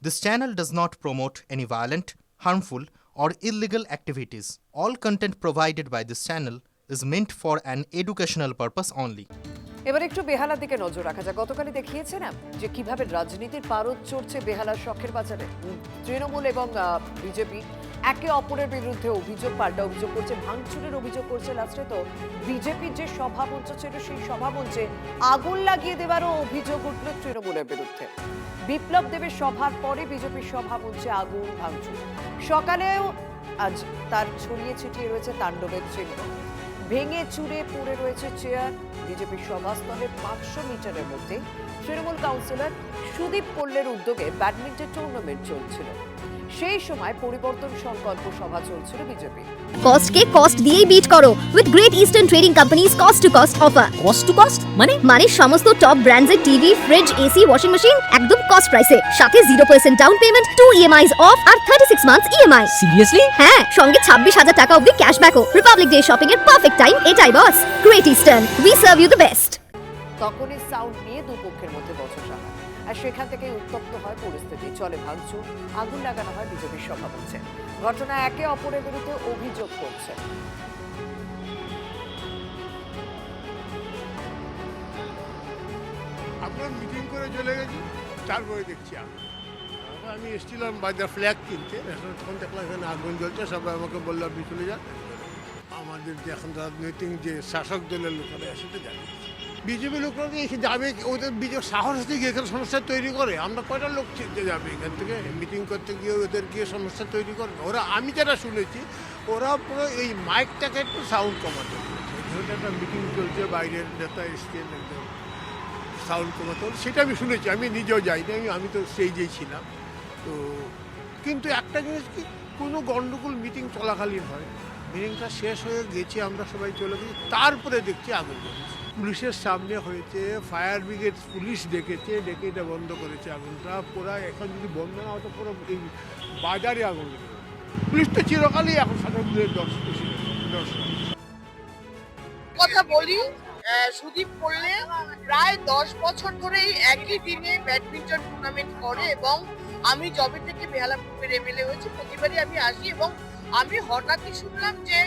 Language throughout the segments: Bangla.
This channel does not promote any violent, harmful, or illegal activities. All content provided by this channel is meant for an educational purpose only. এবার একটু বেহালার দিকে নজর রাখা যাক। গতকালই দেখিয়েছিলাম যে কিভাবে রাজনীতির পারদ চড়ছে বেহালার শখের বাজারে। তৃণমূল এবং বিজেপি একে অপরের বিরুদ্ধে অভিযোগ পাল্টা অভিযোগ করছে, ভাঙচুরের অভিযোগ করছে। লাস্টে তো বিজেপির যে সভামঞ্চ ছিল সেই সভামঞ্চে আগুন লাগিয়ে দেওয়ারও অভিযোগ উঠল তৃণমূলের বিরুদ্ধে। বিপ্লব দেবের সভার পরে বিজেপির সভামঞ্চে আগুন ভাঙচুর। সকালেও আজ তার ছড়িয়ে ছিটিয়ে রয়েছে তাণ্ডবের চিহ্ন। ভেঙে চুরে পড়ে রয়েছে চেয়ার। বিজেপির সভাস্থলের 500 মিটারের মধ্যে তৃণমূল কাউন্সিলর সুদীপ কোল্লের উদ্যোগে ব্যাডমিন্টন টুর্নামেন্ট চলছিল। সেই সময় পরিবর্তন সংকল্প সভা চলছিল বিজেপি। কস্ট কে কস্ট দিয়েই বিট করো with Great Eastern Trading Companies cost to cost offer. Cost to cost মানে সমস্ত টপ ব্র্যান্ডের TV, fridge, AC, washing machine একদম কস্ট প্রাইসে, সাথে 0% ডাউন পেমেন্ট, 2 ইএমআইস অফ আর 36 মান্থস ইএমআই। সিরিয়াসলি? হ্যাঁ, সঙ্গে 26,000 টাকা অবধি ক্যাশব্যাকও। রিপাবলিক ডে শপিং এর পারফেক্ট টাইম এটাই boss. Great Eastern, we serve you the best. তখনই সাউন্ড নিয়ে দুপক্ষের মধ্যে বচসা হয়, আর সেখান থেকে উত্তপ্ত হয় পরিস্থিতি। চলে ভাঙচুর, আগুন লাগানো হয় বিজেপির সভামঞ্চে। ঘটনা একে অপরের বিরুদ্ধে অভিযোগ করছে। আমরা মিটিং করে চলে গেছি, তারপরে দেখছি আমি এসেছিলাম বাজার ফ্ল্যাগ কিনতে, তখন দেখলাম এখানে আগুন জ্বলছে। সবাই আমাকে বললো আপনি চলে যান। আমাদের যে এখন রাজনৈতিক যে শাসক দলের লোকেরা এসে তো জানে, বিজেপি লোকরা এসে যাবে, ওদের বিজেপি সাহস আছে গিয়ে এখানে সমস্যা তৈরি করে। আমরা কয়টা লোক যাবে এখান থেকে মিটিং করতে গিয়ে ওদের গিয়ে সমস্যা তৈরি করে ওরা। আমি যেটা শুনেছি ওরা পুরো এই মাইকটাকে একটু সাউন্ড কমাতে যেহেতু একটা মিটিং চলছে, বাইরের নেতা এসছে সাউন্ড কমাতে, সেটা আমি শুনেছি। আমি নিজেও যাইনি, আমি তো স্টেজেই ছিলাম। তো কিন্তু একটা জিনিস কি, কোনো গণ্ডগোল মিটিং চলাকালীন হয়, মিটিংটা শেষ হয়ে গেছে, আমরা সবাই চলে গেছি, তারপরে দেখছি আগুন জ্বলছে। পুলিশের সামনে হয়েছে, ফায়ার ব্রিগেড পুলিশ ডেকে এটা বন্ধ করেছে। আগুনটা পুরো এখন যদি বন্ধ না হতো পুরো এই বাজারে আগুন লেগে যেত। পুলিশ তো চিরকালই এখন সাধারণ দর্শক কথা বলি, সুদীপ কোল্লে প্রায় 10 বছর ধরেই একই দিনে ব্যাডমিন্টন টুর্নামেন্ট করে এবং আমি যবে থেকে বেহালাপুরের এমএলএ হয়েছি প্রতিবারই আমি আসি এবং আমি হঠাৎই শুনলাম যে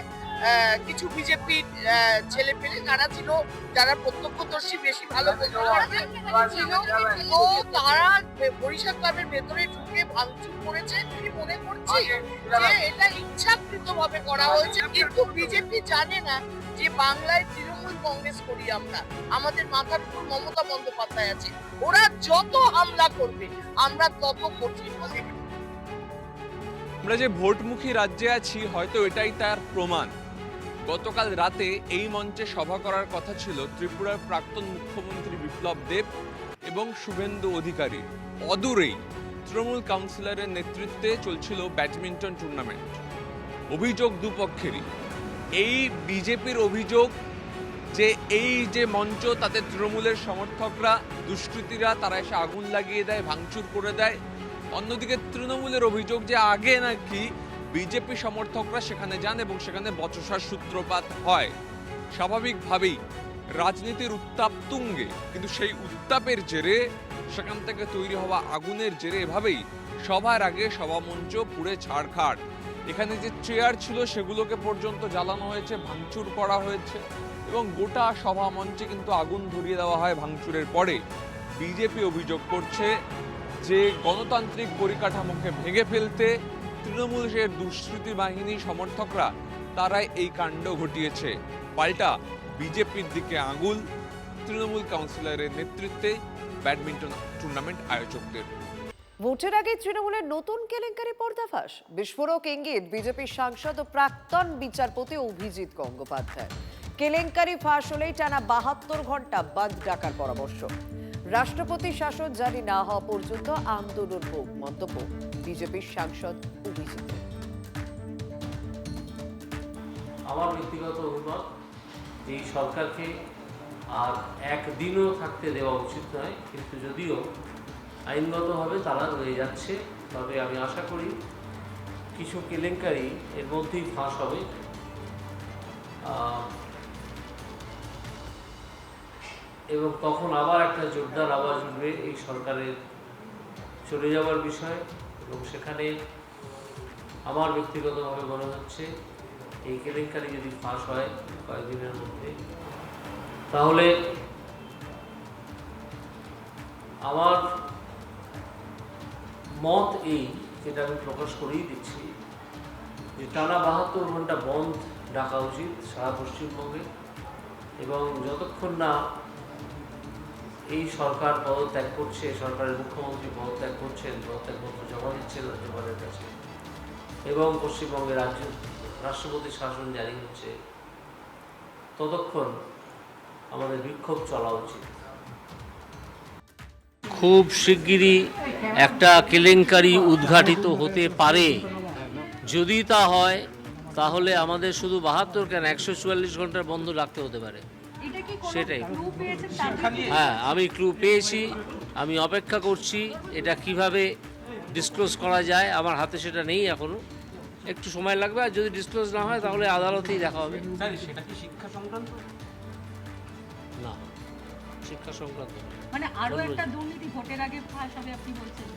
কিছু বিজেপির ছেলে পেলে যারা ছিল, যারা প্রত্যক্ষদর্শী বেশি ভালো বলতে তো তারা বরিশাল ক্লাবের ভেতরে ঢুকে ভাঙচুর করেছে। আমি মনে করছি যে এটা ইচ্ছাকৃত ভাবে করা হয়েছে, কিন্তু বিজেপি জানে না যে বাংলায় তৃণমূল কংগ্রেস করি আমরা, আমাদের মাথার উপর মমতা বন্দ্যোপাধ্যায় আছে। ওরা যত হামলা করবে আমরা তত কঠিন হবে। আমরা যে ভোটমুখী রাজ্যে আছি হয়তো এটাই তার প্রমাণ। গতকাল রাতে এই মঞ্চে সভা করার কথা ছিল ত্রিপুরার প্রাক্তন মুখ্যমন্ত্রী বিপ্লব দেব এবং শুভেন্দু অধিকারী। অদূরেই তৃণমূল কাউন্সিলরের নেতৃত্বে চলছিল ব্যাডমিন্টন টুর্নামেন্ট। অভিযোগ দুপক্ষেরই। এই বিজেপির অভিযোগ যে এই যে মঞ্চ তাতে তৃণমূলের সমর্থকরা, দুষ্কৃতীরা তারা এসে আগুন লাগিয়ে দেয়, ভাঙচুর করে দেয়। অন্যদিকে তৃণমূলের অভিযোগ যে আগে নাকি বিজেপি সমর্থকরা সেখানে যান এবং সেখানে বচসার সূত্রপাত হয়। স্বাভাবিকভাবেই রাজনীতির উত্তাপ তুঙ্গে, কিন্তু সেই উত্তাপের জেরে সেখান থেকে তৈরি হওয়া আগুনের জেরে এভাবেই সবার আগে সভামঞ্চ পুড়ে ছাড়খাড়। এখানে যে চেয়ার ছিল সেগুলোকে পর্যন্ত জ্বালানো হয়েছে, ভাঙচুর করা হয়েছে এবং গোটা সভা মঞ্চে কিন্তু আগুন ধরিয়ে দেওয়া হয় ভাঙচুরের পরে। বিজেপি অভিযোগ করছে যে গণতান্ত্রিক পরিকাঠামোকে ভেঙে ফেলতে তৃণমূলের দুষ্কৃতী বাহিনী সমর্থকরা তারাই এই কাণ্ড ঘটিয়েছে। পাল্টা বিজেপির দিকে আঙুল তৃণমূল কাউন্সিলরের নেতৃত্বে ব্যাডমিন্টন টুর্নামেন্ট আয়োজকদের। ভোটের আগে তৃণমূলের নতুন কেলেঙ্কারি পর্দাফাঁস। বিস্ফোরক ইঙ্গিত বিজেপির সাংসদ ও প্রাক্তন বিচারপতি অভিজিৎ গঙ্গোপাধ্যায়। কেলেঙ্কারি ফাঁস হলেই টানা 72 ঘন্টা বাদ ডাকার পরামর্শ। রাষ্ট্রপতি শাসন জারি না হওয়া পর্যন্ত আন্দোলন হোক, মন্তব্য বিজেপির সাংসদ অভিজিৎ। আমার ব্যক্তিগত অভিমত, এই সরকারকে আর একদিনও থাকতে দেওয়া উচিত নয়, কিন্তু যদিও আইনগতভাবে তারা রয়ে যাচ্ছে, তবে আমি আশা করি কিছু কেলেঙ্কারি এর মধ্যেই ফাঁস হবে। এবং তখন আবার একটা জোরদার আওয়াজ উঠবে এই সরকারের চলে যাওয়ার বিষয়, এবং সেখানে আমার ব্যক্তিগতভাবে মনে হচ্ছে এই কেলেঙ্কারি যদি ফাঁস হয় কয়েকদিনের মধ্যে, তাহলে আমার মত এই, যেটা আমি প্রকাশ করেই দিচ্ছি, যে টানা 72 ঘন্টা বন্ধ ডাকা উচিত সারা পশ্চিমবঙ্গে, এবং যতক্ষণ না এই সরকার পদত্যাগ করছে, সরকারের মুখ্যমন্ত্রী পদত্যাগ করছেন, পদত্যাগপত্র জমা দিচ্ছেন রাজ্যপালের কাছে, এবং পশ্চিমবঙ্গে রাষ্ট্রপতি শাসন জারি হচ্ছে, ততক্ষণ আমাদের বিক্ষোভ চলা উচিত। খুব শিগগিরই একটা কেলেঙ্কারি উদ্ঘাটিত হতে পারে। যদি তা হয় তাহলে আমাদের শুধু 72 কেন 144 ঘন্টার বন্ধ রাখতে হতে পারে, সেটাই। হ্যাঁ, আমি ক্লু পেয়েছি, আমি অপেক্ষা করছি। এটা কিভাবে ডিসক্লোজ করা যায় আমার হাতে সেটা নেই এখনো, একটু সময় লাগবে। আর যদি ডিসক্লোজ না হয় তাহলে আদালতেই দেখা হবে। সেটা কি শিক্ষা সংক্রান্ত? না, শিক্ষা সংক্রান্ত না। মানে আরো একটা দুর্নীতি ভোটের আগে ফাঁস হবে আপনি বলছেন?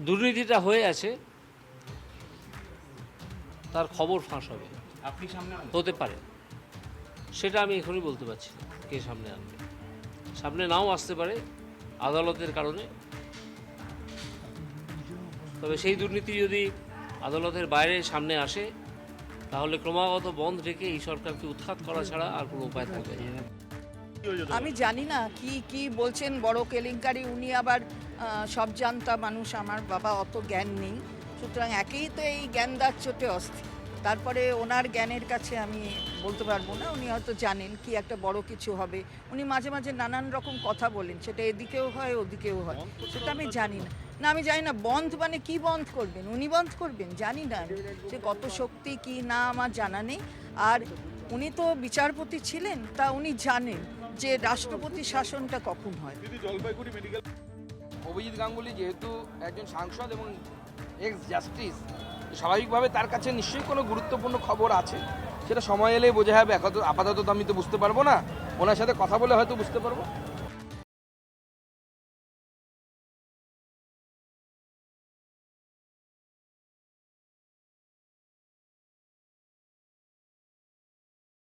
দুর্নীতিটা হয়ে আছে, তার খবর ফাঁস হবে, আপনি সামনে হতে পারে, সেটা আমি এখনই বলতে পারছি না কে সামনে আনবে। সামনে নাও আসতে পারে আদালতের কারণে, তবে সেই দুর্নীতি যদি আদালতের বাইরে সামনে আসে তাহলে ক্রমাগত বন্ধ রেখে এই সরকারকে উৎখাত করা ছাড়া আর কোনো উপায় থাকবে না। আমি জানি না কি কি বলছেন বড় কেলেঙ্কারি, উনি আবার সব জানতা মানুষ, আমার বাবা অত জ্ঞান নেই, সুতরাং একেই তো এই জ্ঞানদার চোটে অস্থির। তারপরে ওনার জ্ঞানের কাছে আমি বলতে পারবো না, উনি হয়তো জানেন কি একটা বড় কিছু হবে। উনি মাঝে মাঝে নানান রকম কথা বলেন, সেটা এদিকেও হয় ওদিকেও হয়, সেটা আমি জানি না। না, আমি জানি না বন্ধ মানে কি বন্ধ করবেন, উনি বন্ধ করবেন জানি না, যে কত শক্তি কি না আমার জানা নেই। আর উনি তো বিচারপতি ছিলেন, তা উনি জানেন যে রাষ্ট্রপতি শাসনটা কখন হয়। অভিজিৎ গাঙ্গুলি যেহেতু একজন সাংসদ এবং এক্স জাস্টিস, স্বাভাবিকভাবে তার কাছে নিশ্চয়ই কোনো গুরুত্বপূর্ণ খবর আছে, সেটা সময় এলেই বোঝা যাবে। আপাতত আমি তো বুঝতে পারবো না, ওনার সাথে কথা বলে হয়তো বুঝতে পারবো।